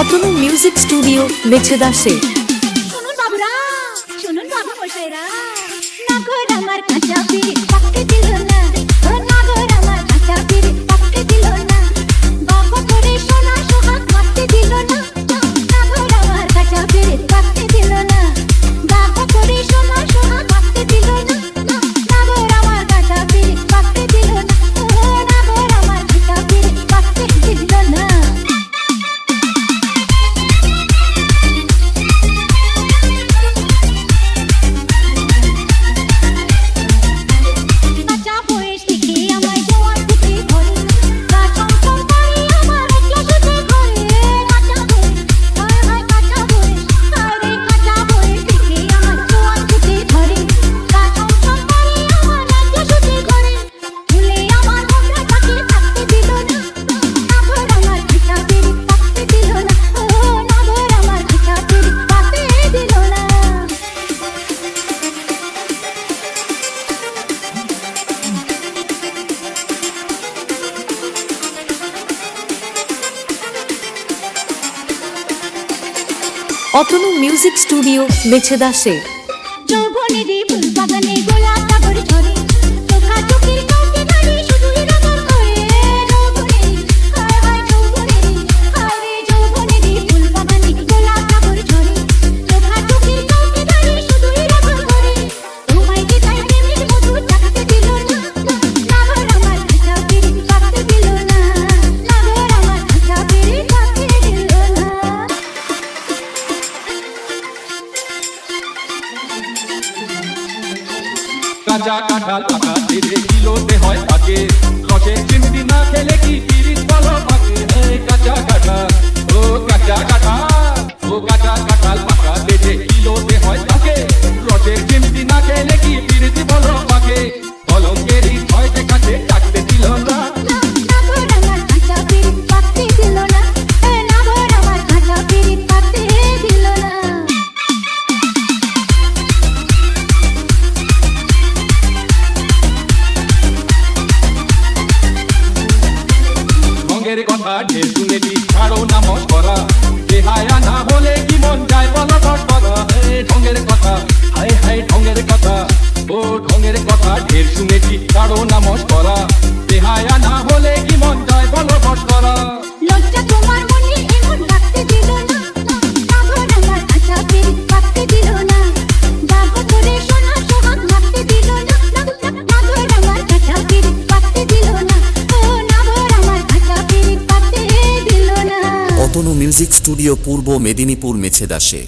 Atanu music studio মেছেদাসে। শুনুন বাবুরা, শুনুন বাবু মশাইরা, নাগর আমার কাঁচা পিড়ি পাকতে দিল না, ও নাগর আমার কাঁচা পিড়ি পাকতে দিল না, বাবা করে সোনা সোহাগ মারতে দিল না, নাগর আমার কাঁচা পিড়ি পাকতে দিল না, বাবা করে সোনা সোহাগ মারতে দিল না, নাগর আমার কাঁচা পিড়ি পাকতে দিল না, ও নাগর আমার কাঁচা পিড়ি পাকতে দিল না। অতনু মিউজিক স্টুডিও মেছেদাসে। যৌবনেরই ফুল বাগানে গোলাপ সাগর ঝরে, চোখা চোখের কাউকে ধরে শুধুই নজর করে, যৌবনেরই হায় হায় যৌবনেরই হায় রে, যৌবনেরই ফুল বাগানে গোলাপ সাগর ঝরে, চোখা চোখের কাউকে ধরে শুধুই নজর করে, তোমায় যে তাই প্রেমের মধু চাকতে দিল না, নাগর আমার কাঁচা পিড়ি পাকতে দিল না, নাগর আমার কাঁচা পিড়ি পাকতে দিল না। কাঁচা কাঁঠাল পাকা ছেড়ে কিলোতে হয় পাকে, রসে চিমটি না খেলে কি পিরিত বলো পাকে। কাঁচা কাঁঠাল ও কাঁচা কাঁঠাল, ও কাঁচা কাঁঠাল পাকা বেজে কিলোতে হয় পাকে, রসে চিমটি না খেলে কি পিরিত বলো পাকে। কলঙ্কেরই ভয়তে কাছে থাকতে দিল না, নাগর আমার কাঁচা পিড়ি পাকতে দিল না, নাগর আমার কাঁচা পিড়ি পাকতে দিল না। ঢঙ্গের কথা ঢের শুনেছি ছাড়ো না মশকরা, বেহায়া না হলে কি মন যায় বলো বটকরা। ঢঙ্গের কথা হায় হায় ঢঙ্গের কথা, ও ঢঙ্গের কথা ঢের শুনেছি ছাড়ো না মশকরা, বেহায়া না হলে কি মন যায় বলো বটকরা। লজ্জা তোমার মনে এমন রাখতে দিল না, নাগর আমার কাঁচা পিড়ি পাকতে দিল না, বাবা করে সোনা সোহাগ মারতে দিল না, নাগর আমার কাঁচা পিড়ি পাকতে দিল না, ও নাগর আমার কাঁচা পিড়ি পাকতে দিল না। অতনু মিউজিক স্টুডিও পূর্ব মেদিনীপুর মেছেদাসে।